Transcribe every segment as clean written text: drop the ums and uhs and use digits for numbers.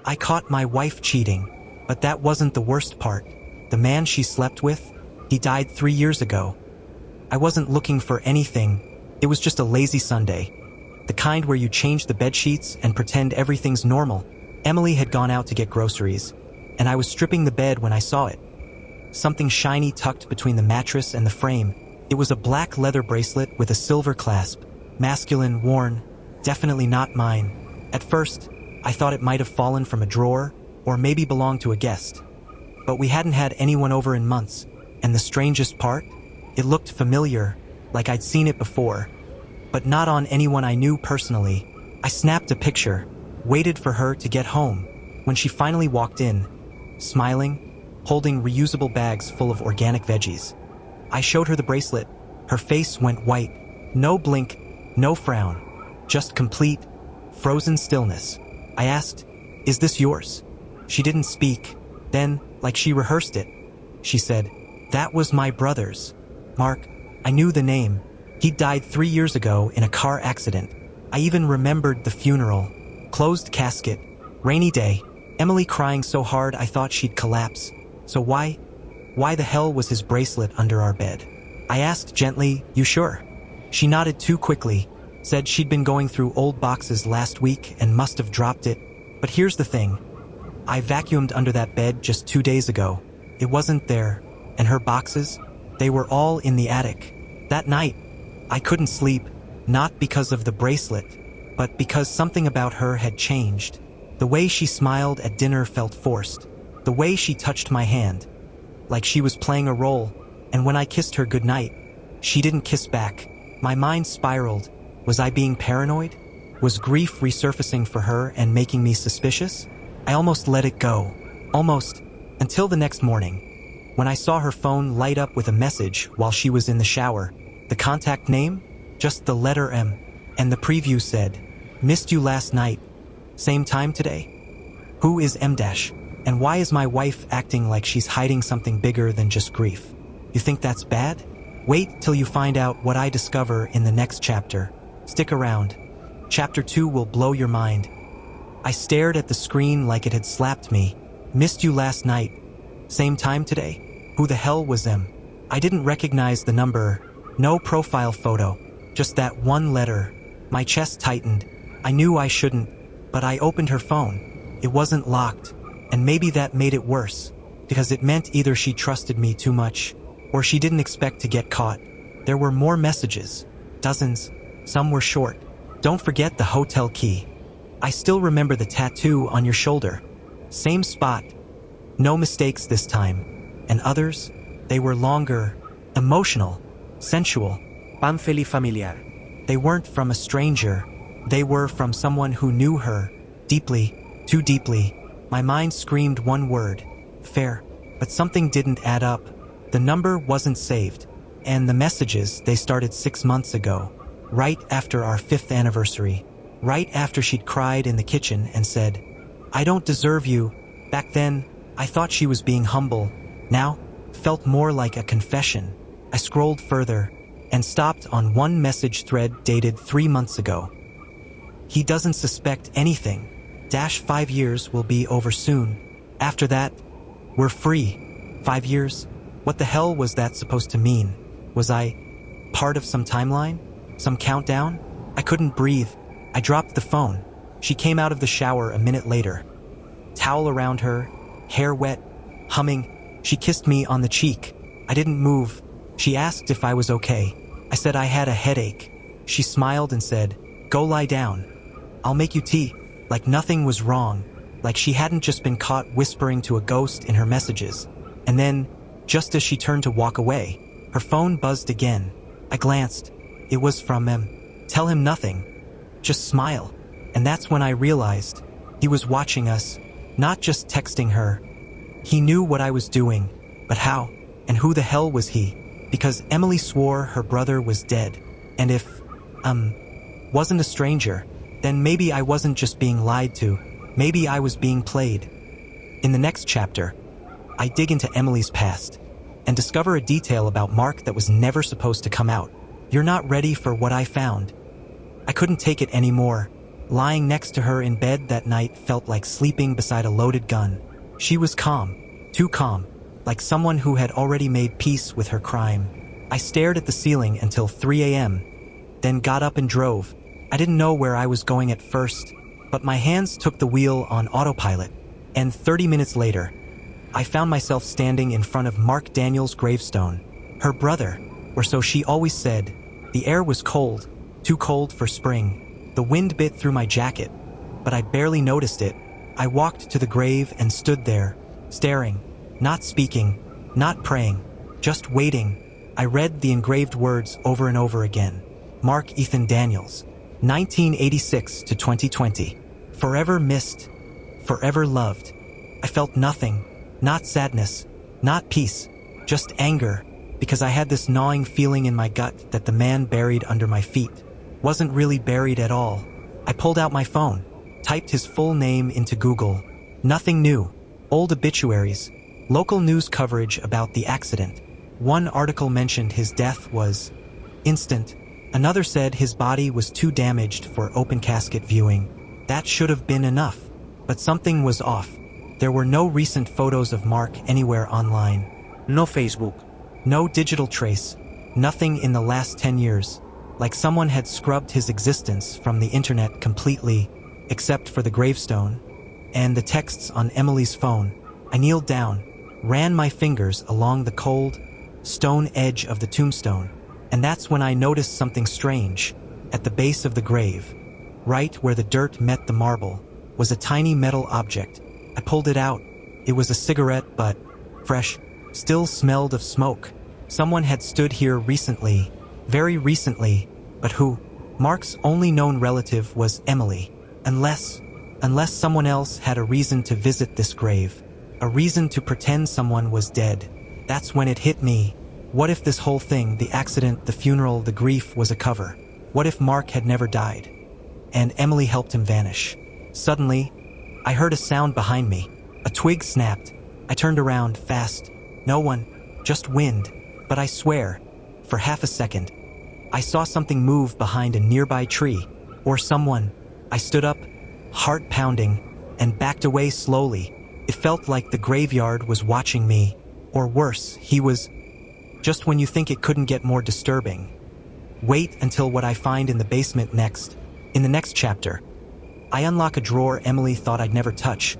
I caught my wife cheating, but that wasn't the worst part. The man she slept with, he died 3 years ago. I wasn't looking for anything. It was just a lazy Sunday. The kind where you change the bed sheets and pretend everything's normal. Emily had gone out to get groceries, and I was stripping the bed when I saw it. Something shiny tucked between the mattress and the frame. It was a black leather bracelet with a silver clasp. Masculine, worn, definitely not mine. At first, I thought it might have fallen from a drawer, or maybe belonged to a guest. But we hadn't had anyone over in months, and the strangest part? It looked familiar, like I'd seen it before, but not on anyone I knew personally. I snapped a picture, waited for her to get home. When she finally walked in, smiling, holding reusable bags full of organic veggies, I showed her the bracelet. Her face went white. No blink, no frown, just complete, frozen stillness. I asked, "Is this yours?" She didn't speak. Then, like she rehearsed it, she said, "That was my brother's. Mark." I knew the name. He'd died 3 years ago in a car accident. I even remembered the funeral. Closed casket, rainy day, Emily crying so hard I thought she'd collapse. So why the hell was his bracelet under our bed? I asked gently, "You sure?" She nodded too quickly, said she'd been going through old boxes last week and must have dropped it. But here's the thing. I vacuumed under that bed just 2 days ago. It wasn't there, and her boxes, they were all in the attic. That night, I couldn't sleep, not because of the bracelet, but because something about her had changed. The way she smiled at dinner felt forced. The way she touched my hand, like she was playing a role, and when I kissed her goodnight, she didn't kiss back. My mind spiraled. Was I being paranoid? Was grief resurfacing for her and making me suspicious? I almost let it go. Almost. Until the next morning, when I saw her phone light up with a message while she was in the shower. The contact name? Just the letter M. And the preview said, "Missed you last night. Same time today?" Who is M-? And why is my wife acting like she's hiding something bigger than just grief? You think that's bad? Wait till you find out what I discover in the next chapter. Stick around. Chapter 2 will blow your mind. I stared at the screen like it had slapped me. Missed you last night. Same time today? Who the hell was M? I didn't recognize the number. No profile photo. Just that one letter. My chest tightened. I knew I shouldn't, but I opened her phone. It wasn't locked, and maybe that made it worse, because it meant either she trusted me too much, or she didn't expect to get caught. There were more messages. Dozens. Some were short. "Don't forget the hotel key. I still remember the tattoo on your shoulder. Same spot. No mistakes this time." And others? They were longer, emotional, sensual. Panfeli familiar. They weren't from a stranger. They were from someone who knew her. Deeply. Too deeply. My mind screamed one word. Fair. But something didn't add up. The number wasn't saved. And the messages, they started 6 months ago. Right after our 5th anniversary. Right after she'd cried in the kitchen and said, "I don't deserve you." Back then, I thought she was being humble. Now, felt more like a confession. I scrolled further and stopped on one message thread dated 3 months ago. "He doesn't suspect anything. 5 years will be over soon. After that, we're free." 5 years? What the hell was that supposed to mean? Was I part of some timeline? Some countdown? I couldn't breathe. I dropped the phone. She came out of the shower a minute later. Towel around her, hair wet, humming. She kissed me on the cheek. I didn't move. She asked if I was okay. I said I had a headache. She smiled and said, "Go lie down. I'll make you tea." Like nothing was wrong. Like she hadn't just been caught whispering to a ghost in her messages. And then, just as she turned to walk away, her phone buzzed again. I glanced. It was from him. Tell him nothing. Just smile. And that's when I realized he was watching us, not just texting her. He knew what I was doing, but how? And who the hell was he? Because Emily swore her brother was dead. And if, wasn't a stranger, then maybe I wasn't just being lied to. Maybe I was being played. In the next chapter, I dig into Emily's past and discover a detail about Mark that was never supposed to come out. You're not ready for what I found. I couldn't take it anymore. Lying next to her in bed that night felt like sleeping beside a loaded gun. She was calm, too calm, like someone who had already made peace with her crime. I stared at the ceiling until 3 a.m., then got up and drove. I didn't know where I was going at first, but my hands took the wheel on autopilot, and 30 minutes later, I found myself standing in front of Mark Daniels' gravestone. Her brother, or so she always said. The air was cold, too cold for spring. The wind bit through my jacket, but I barely noticed it. I walked to the grave and stood there, staring, not speaking, not praying, just waiting. I read the engraved words over and over again. Mark Ethan Daniels, 1986 to 2020. Forever missed, forever loved. I felt nothing, not sadness, not peace, just anger, because I had this gnawing feeling in my gut that the man buried under my feet wasn't really buried at all. I pulled out my phone, typed his full name into Google. Nothing new. Old obituaries, local news coverage about the accident. One article mentioned his death was instant. Another said his body was too damaged for open casket viewing. That should have been enough. But something was off. There were no recent photos of Mark anywhere online. No Facebook. No digital trace. Nothing in the last 10 years. Like someone had scrubbed his existence from the internet completely, except for the gravestone and the texts on Emily's phone. I kneeled down, ran my fingers along the cold, stone edge of the tombstone, and that's when I noticed something strange. At the base of the grave, right where the dirt met the marble, was a tiny metal object. I pulled it out. It was a cigarette, but fresh, still smelled of smoke. Someone had stood here recently, very recently, but who? Mark's only known relative was Emily, unless someone else had a reason to visit this grave, a reason to pretend someone was dead. That's when it hit me. What if this whole thing, the accident, the funeral, the grief, was a cover? What if Mark had never died, and Emily helped him vanish? Suddenly, I heard a sound behind me. A twig snapped. I turned around fast. No one, just wind. But I swear, for half a second, I saw something move behind a nearby tree, or someone. I stood up, heart pounding, and backed away slowly. It felt like the graveyard was watching me, or worse, he was. Just when you think it couldn't get more disturbing. Wait until what I find in the basement next. In the next chapter, I unlock a drawer Emily thought I'd never touch,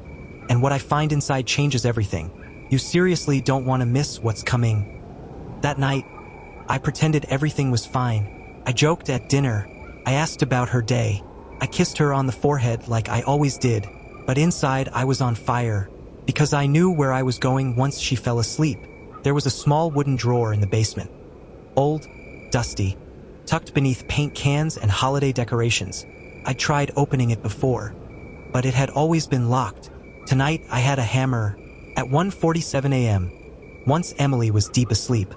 and what I find inside changes everything. You seriously don't want to miss what's coming. That night, I pretended everything was fine. I joked at dinner. I asked about her day. I kissed her on the forehead like I always did, but inside I was on fire, because I knew where I was going once she fell asleep. There was a small wooden drawer in the basement. Old, dusty, tucked beneath paint cans and holiday decorations. I tried opening it before, but it had always been locked. Tonight I had a hammer. At 1:47 a.m., once Emily was deep asleep,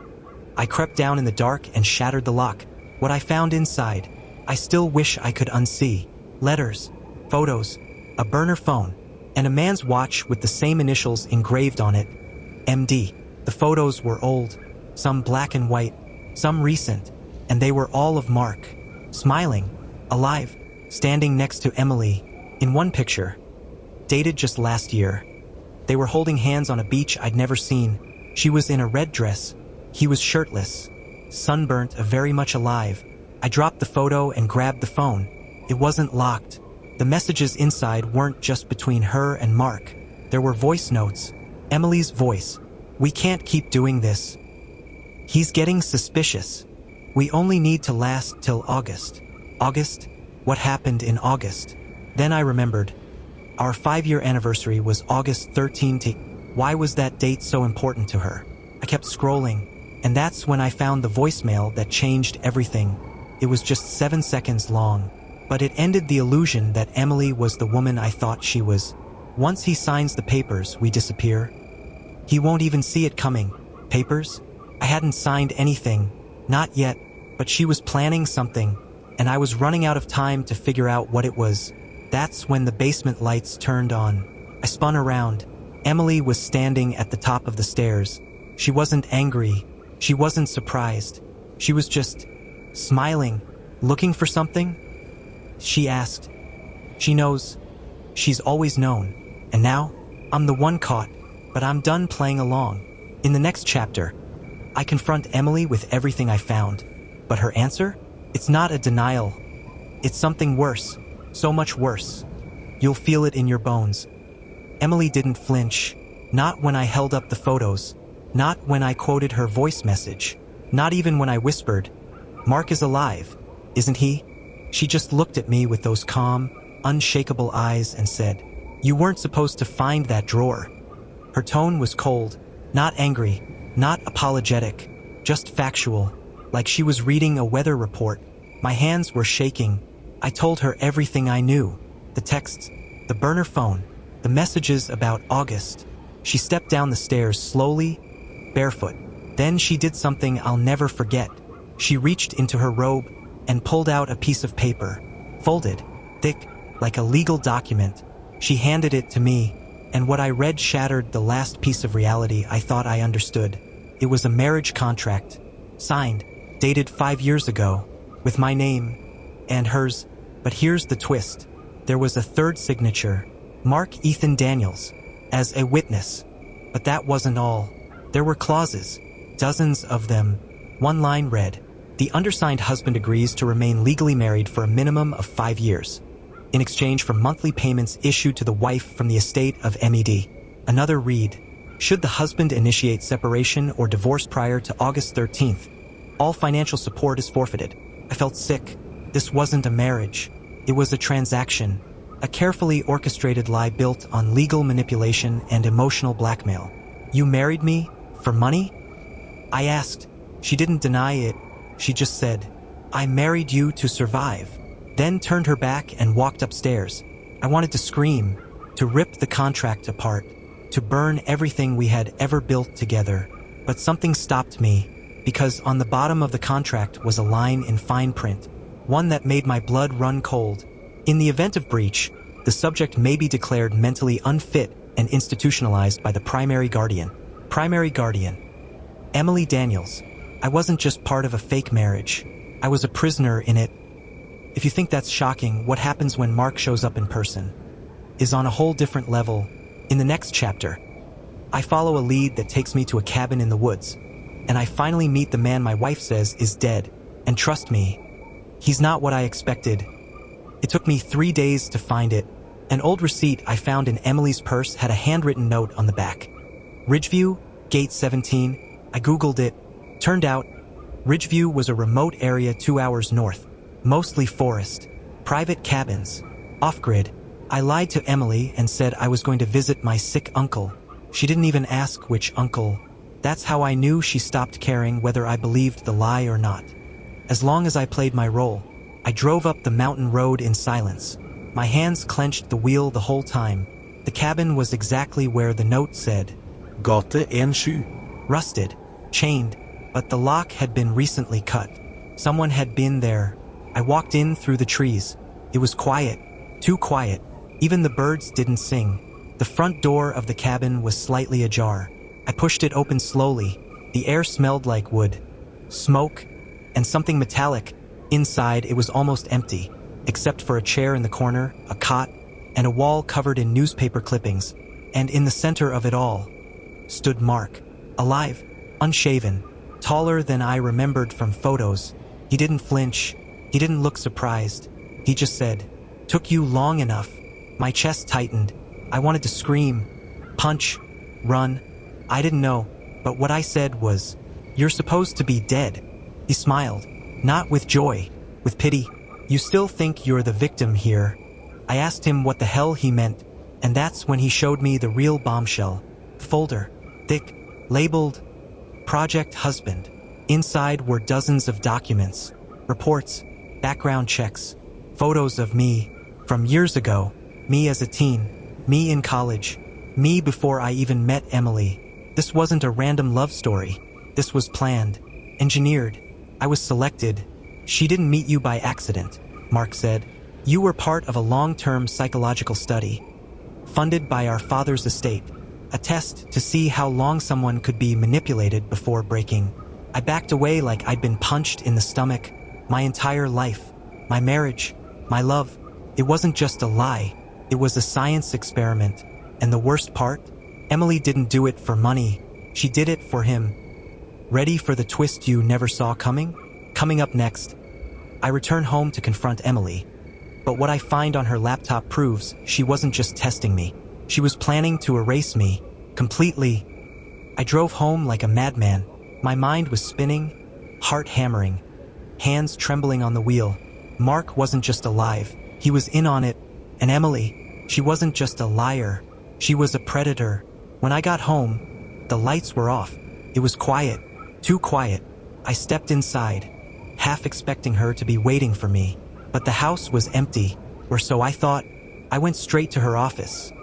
I crept down in the dark and shattered the lock. What I found inside, I still wish I could unsee. Letters, photos, a burner phone, and a man's watch with the same initials engraved on it, MD. The photos were old, some black and white, some recent, and they were all of Mark, smiling, alive, standing next to Emily. In one picture, dated just last year, they were holding hands on a beach I'd never seen. She was in a red dress. He was shirtless, sunburnt, very much alive. I dropped the photo and grabbed the phone. It wasn't locked. The messages inside weren't just between her and Mark. There were voice notes. Emily's voice. "We can't keep doing this. He's getting suspicious. We only need to last till August." August? What happened in August? Then I remembered. Our 5-year anniversary was August 13th. Why was that date so important to her? I kept scrolling, and that's when I found the voicemail that changed everything. It was just 7 seconds long, but it ended the illusion that Emily was the woman I thought she was. Once he signs the papers, we disappear. He won't even see it coming. Papers? I hadn't signed anything. Not yet, but she was planning something, and I was running out of time to figure out what it was. That's when the basement lights turned on. I spun around. Emily was standing at the top of the stairs. She wasn't angry. She wasn't surprised. She was just smiling, looking for something. She asked, She knows. She's always known. And now, I'm the one caught, but I'm done playing along. In the next chapter, I confront Emily with everything I found. But her answer? It's not a denial. It's something worse. So much worse. You'll feel it in your bones. Emily didn't flinch. Not when I held up the photos. Not when I quoted her voice message. Not even when I whispered, "Mark is alive, isn't he?" She just looked at me with those calm, unshakable eyes and said, "You weren't supposed to find that drawer." Her tone was cold, not angry, not apologetic, just factual, like she was reading a weather report. My hands were shaking. I told her everything I knew. The texts, the burner phone, the messages about August. She stepped down the stairs slowly, barefoot. Then she did something I'll never forget. She reached into her robe and pulled out a piece of paper, folded, thick, like a legal document. She handed it to me, and what I read shattered the last piece of reality I thought I understood. It was a marriage contract, signed, dated 5 years ago, with my name and hers. But here's the twist. There was a third signature, Mark Ethan Daniels, as a witness. But that wasn't all. There were clauses, dozens of them. One line read, "The undersigned husband agrees to remain legally married for a minimum of 5 years, in exchange for monthly payments issued to the wife from the estate of MED." Another read, "Should the husband initiate separation or divorce prior to August 13th, all financial support is forfeited." I felt sick. This wasn't a marriage. It was a transaction, a carefully orchestrated lie built on legal manipulation and emotional blackmail. "You married me? For money?" I asked. She didn't deny it. She just said, "I married you to survive." Then turned her back and walked upstairs. I wanted to scream, to rip the contract apart, to burn everything we had ever built together. But something stopped me, because on the bottom of the contract was a line in fine print, one that made my blood run cold. In the event of breach, the subject may be declared mentally unfit and institutionalized by the primary guardian. Primary guardian. Emily Daniels. I wasn't just part of a fake marriage. I was a prisoner in it. If you think that's shocking, what happens when Mark shows up in person is on a whole different level. In the next chapter, I follow a lead that takes me to a cabin in the woods, and I finally meet the man my wife says is dead. And trust me, he's not what I expected. It took me 3 days to find it. An old receipt I found in Emily's purse had a handwritten note on the back. Ridgeview, Gate 17. I Googled it. Turned out, Ridgeview was a remote area 2 hours north. Mostly forest. Private cabins. Off-grid. I lied to Emily and said I was going to visit my sick uncle. She didn't even ask which uncle. That's how I knew she stopped caring whether I believed the lie or not. As long as I played my role, I drove up the mountain road in silence. My hands clenched the wheel the whole time. The cabin was exactly where the note said. Gate 17. Rusted, chained, but the lock had been recently cut. Someone had been there. I walked in through the trees. It was quiet, too quiet. Even the birds didn't sing. The front door of the cabin was slightly ajar. I pushed it open slowly. The air smelled like wood, smoke, and something metallic. Inside, it was almost empty, except for a chair in the corner, a cot, and a wall covered in newspaper clippings. And in the center of it all stood Mark, alive, unshaven, taller than I remembered from photos. He didn't flinch. He didn't look surprised. He just said, "Took you long enough." My chest tightened. I wanted to scream, punch, run. I didn't know, but what I said was, "You're supposed to be dead." He smiled, not with joy, with pity. "You still think you're the victim here?" I asked him what the hell he meant, and that's when he showed me the real bombshell. Folder, thick, labeled Project Husband. Inside were dozens of documents, reports, background checks, photos of me from years ago, me as a teen, me in college, me before I even met Emily. This wasn't a random love story. This was planned, engineered. I was selected. "She didn't meet you by accident," Mark said. "You were part of a long-term psychological study, funded by our father's estate, a test to see how long someone could be manipulated before breaking." I backed away like I'd been punched in the stomach. My entire life, my marriage, my love, It wasn't just a lie, it was a science experiment. And the worst part? Emily didn't do it for money, she did it for him. Ready for the twist you never saw coming? Coming up next, I return home to confront Emily. But what I find on her laptop proves she wasn't just testing me. She was planning to erase me completely. I drove home like a madman. My mind was spinning, heart hammering, hands trembling on the wheel. Mark wasn't just alive, he was in on it. And Emily, she wasn't just a liar, she was a predator. When I got home, the lights were off. It was quiet, too quiet. I stepped inside, half expecting her to be waiting for me. But the house was empty, or so I thought. I went straight to her office,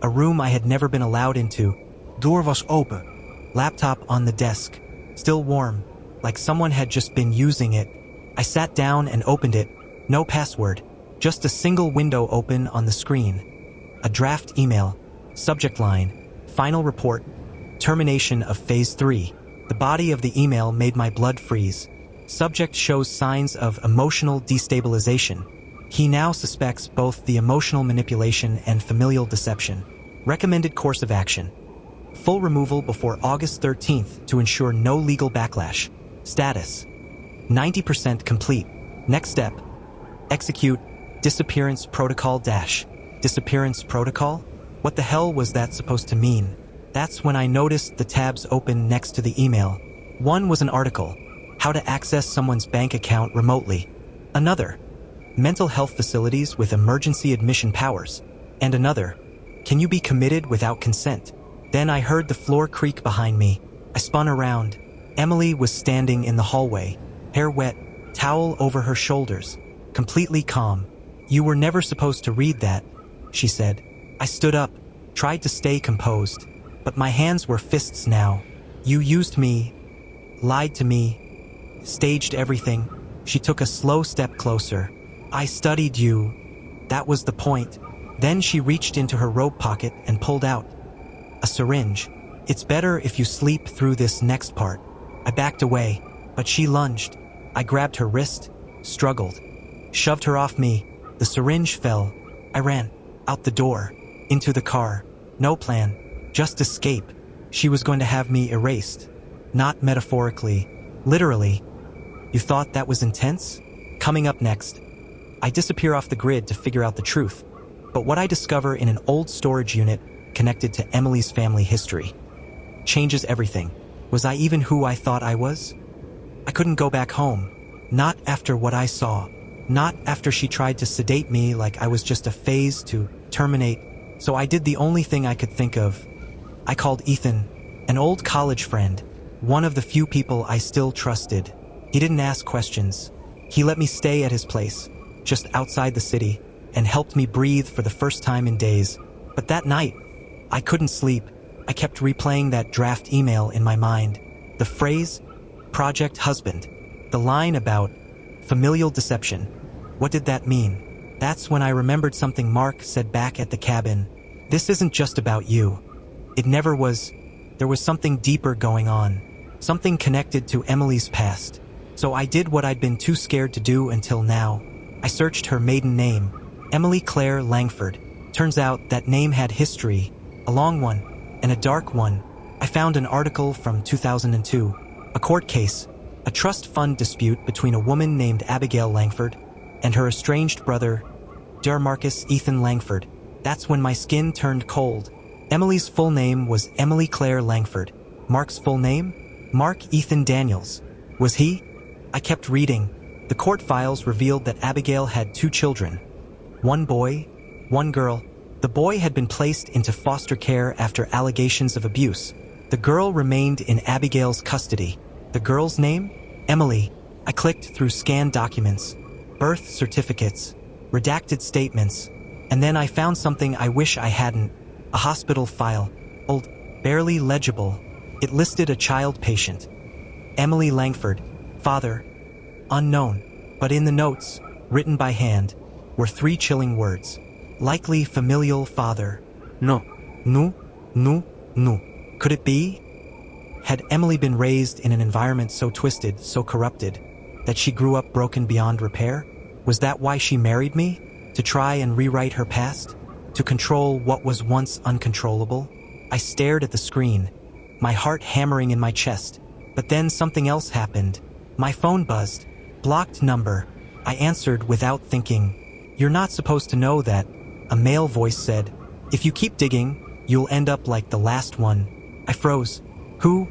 a room I had never been allowed into. Door was open, laptop on the desk, still warm, like someone had just been using it. I sat down and opened it. No password, just a single window open on the screen. A draft email, subject line, final report, termination of phase 3. The body of the email made my blood freeze. Subject shows signs of emotional destabilization. He now suspects both the emotional manipulation and familial deception. Recommended course of action: full removal before August 13th to ensure no legal backlash. Status: 90% complete. Next step: execute disappearance protocol dash. Disappearance protocol? What the hell was that supposed to mean? That's when I noticed the tabs open next to the email. One was an article, how to access someone's bank account remotely. Another, mental health facilities with emergency admission powers. And another, can you be committed without consent? Then I heard the floor creak behind me. I spun around. Emily was standing in the hallway, hair wet, towel over her shoulders, completely calm. You were never supposed to read that, she said. I stood up, tried to stay composed, but my hands were fists now. You used me, lied to me, staged everything. She took a slow step closer. I studied you. That was the point. Then she reached into her robe pocket and pulled out a syringe. It's better if you sleep through this next part. I backed away, but she lunged. I grabbed her wrist, struggled, shoved her off me. The syringe fell. I ran out the door, into the car. No plan, just escape. She was going to have me erased. Not metaphorically, literally. You thought that was intense? Coming up next, I disappear off the grid to figure out the truth. But what I discover in an old storage unit connected to Emily's family history changes everything. Was I even who I thought I was? I couldn't go back home. Not after what I saw. Not after she tried to sedate me like I was just a phase to terminate. So I did the only thing I could think of. I called Ethan, an old college friend, one of the few people I still trusted. He didn't ask questions. He let me stay at his place, just outside the city, and helped me breathe for the first time in days. But that night, I couldn't sleep. I kept replaying that draft email in my mind. The phrase, Project Husband. The line about familial deception. What did that mean? That's when I remembered something Mark said back at the cabin. This isn't just about you. It never was. There was something deeper going on. Something connected to Emily's past. So I did what I'd been too scared to do until now. I searched her maiden name, Emily Claire Langford. Turns out that name had history, a long one, and a dark one. I found an article from 2002, a court case, a trust fund dispute between a woman named Abigail Langford and her estranged brother, Marcus Ethan Langford. That's when my skin turned cold. Emily's full name was Emily Claire Langford. Mark's full name? Mark Ethan Daniels. Was he? I kept reading. The court files revealed that Abigail had 2 children. 1 boy, 1 girl. The boy had been placed into foster care after allegations of abuse. The girl remained in Abigail's custody. The girl's name? Emily. I clicked through scanned documents, birth certificates, redacted statements, and then I found something I wish I hadn't. A hospital file. Old, barely legible. It listed a child patient. Emily Langford. Father. Unknown. But in the notes, written by hand, were 3 chilling words. Likely familial father. No. No. No. No. Could it be? Had Emily been raised in an environment so twisted, so corrupted, that she grew up broken beyond repair? Was that why she married me? To try and rewrite her past? To control what was once uncontrollable? I stared at the screen, my heart hammering in my chest. But then something else happened. My phone buzzed. Blocked number. I answered without thinking. "You're not supposed to know that," a male voice said. "If you keep digging, you'll end up like the last one." I froze. Who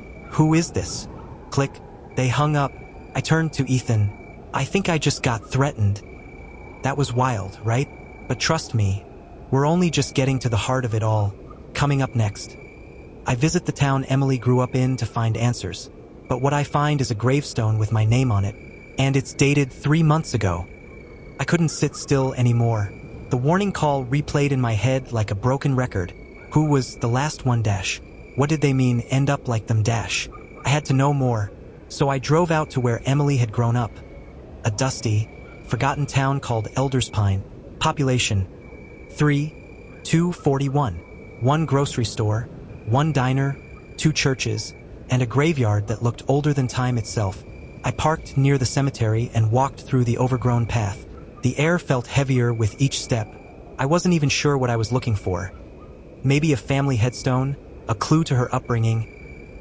is this?" Click. They hung up. I turned to Ethan. "I think I just got threatened." That was wild, right? But trust me, we're only just getting to the heart of it all. Coming up next. I visit the town Emily grew up in to find answers. But what I find is a gravestone with my name on it. And it's dated 3 months ago. I couldn't sit still anymore. The warning call replayed in my head like a broken record. Who was the last one dash? What did they mean, end up like them dash? I had to know more. So I drove out to where Emily had grown up. A dusty, forgotten town called Elderspine. Population 3,241. 1 grocery store, 1 diner, 2 churches, and a graveyard that looked older than time itself. I parked near the cemetery and walked through the overgrown path. The air felt heavier with each step. I wasn't even sure what I was looking for. Maybe a family headstone, a clue to her upbringing,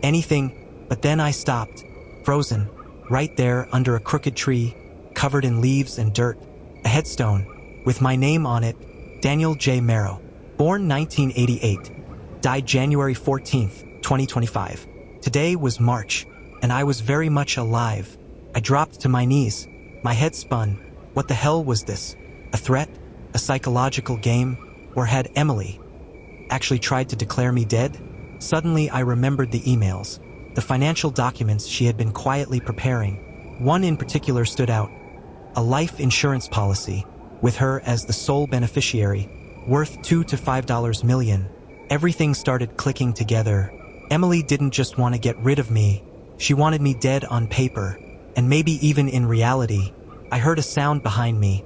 anything, but then I stopped, frozen, right there under a crooked tree, covered in leaves and dirt. A headstone, with my name on it, Daniel J. Merrow. Born 1988, died January 14th, 2025. Today was March, and I was very much alive. I dropped to my knees. My head spun. What the hell was this? A threat? A psychological game? Or had Emily actually tried to declare me dead? Suddenly I remembered the emails, the financial documents she had been quietly preparing. One in particular stood out. A life insurance policy, with her as the sole beneficiary, worth $2 to $5 million. Everything started clicking together. Emily didn't just want to get rid of me. She wanted me dead on paper, and maybe even in reality. I heard a sound behind me.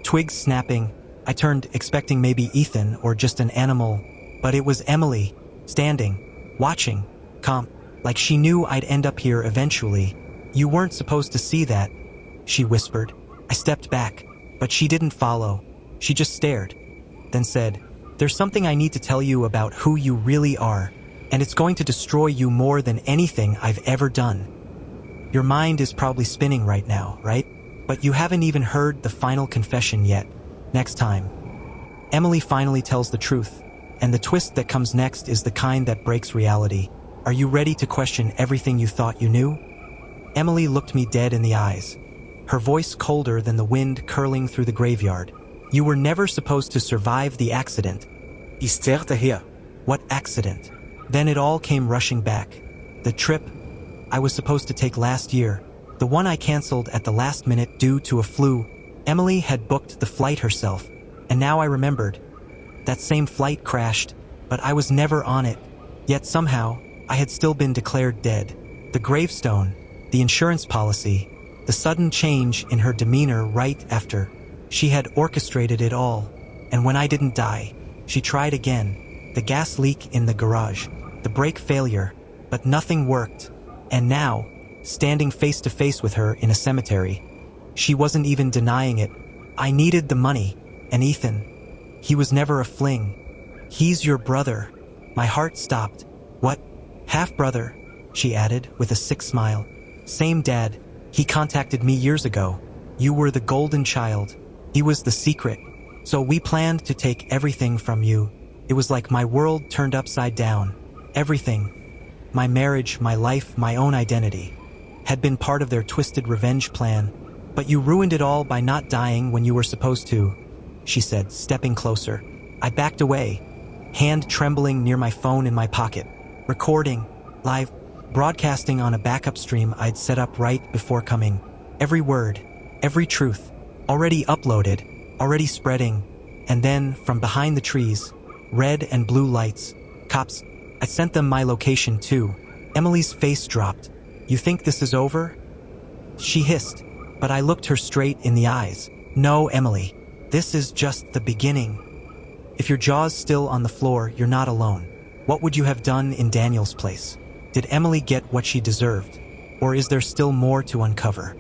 Twigs snapping. I turned, expecting maybe Ethan or just an animal, but it was Emily, standing, watching, calm, like she knew I'd end up here eventually. "You weren't supposed to see that," she whispered. I stepped back, but she didn't follow. She just stared, then said, "There's something I need to tell you about who you really are, and it's going to destroy you more than anything I've ever done. Your mind is probably spinning right now, right? But you haven't even heard the final confession yet. Next time." Emily finally tells the truth, and the twist that comes next is the kind that breaks reality. Are you ready to question everything you thought you knew? Emily looked me dead in the eyes, her voice colder than the wind curling through the graveyard. "You were never supposed to survive the accident." What accident? Then it all came rushing back. The trip I was supposed to take last year, the one I canceled at the last minute due to a flu. Emily had booked the flight herself, and now I remembered. That same flight crashed, but I was never on it. Yet somehow, I had still been declared dead. The gravestone, the insurance policy, the sudden change in her demeanor right after. She had orchestrated it all. And when I didn't die, she tried again. The gas leak in the garage, the brake failure, but nothing worked. And now, standing face to face with her in a cemetery, she wasn't even denying it. I needed the money, and Ethan, he was never a fling. "He's your brother." My heart stopped. "What? Half-brother?" she added with a sick smile. "Same dad. He contacted me years ago. You were the golden child. He was the secret. So we planned to take everything from you. It was like my world turned upside down. Everything. My marriage, my life, my own identity had been part of their twisted revenge plan. But you ruined it all by not dying when you were supposed to," she said, stepping closer. I backed away, hand trembling near my phone in my pocket. Recording, live, broadcasting on a backup stream I'd set up right before coming. Every word, every truth, already uploaded, already spreading. And then, from behind the trees, red and blue lights, cops. I sent them my location too. Emily's face dropped. "You think this is over?" she hissed, but I looked her straight in the eyes. "No, Emily, this is just the beginning. If your jaw's still on the floor, you're not alone. What would you have done in Daniel's place? Did Emily get what she deserved? Or is there still more to uncover?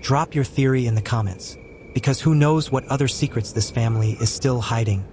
Drop your theory in the comments, because who knows what other secrets this family is still hiding.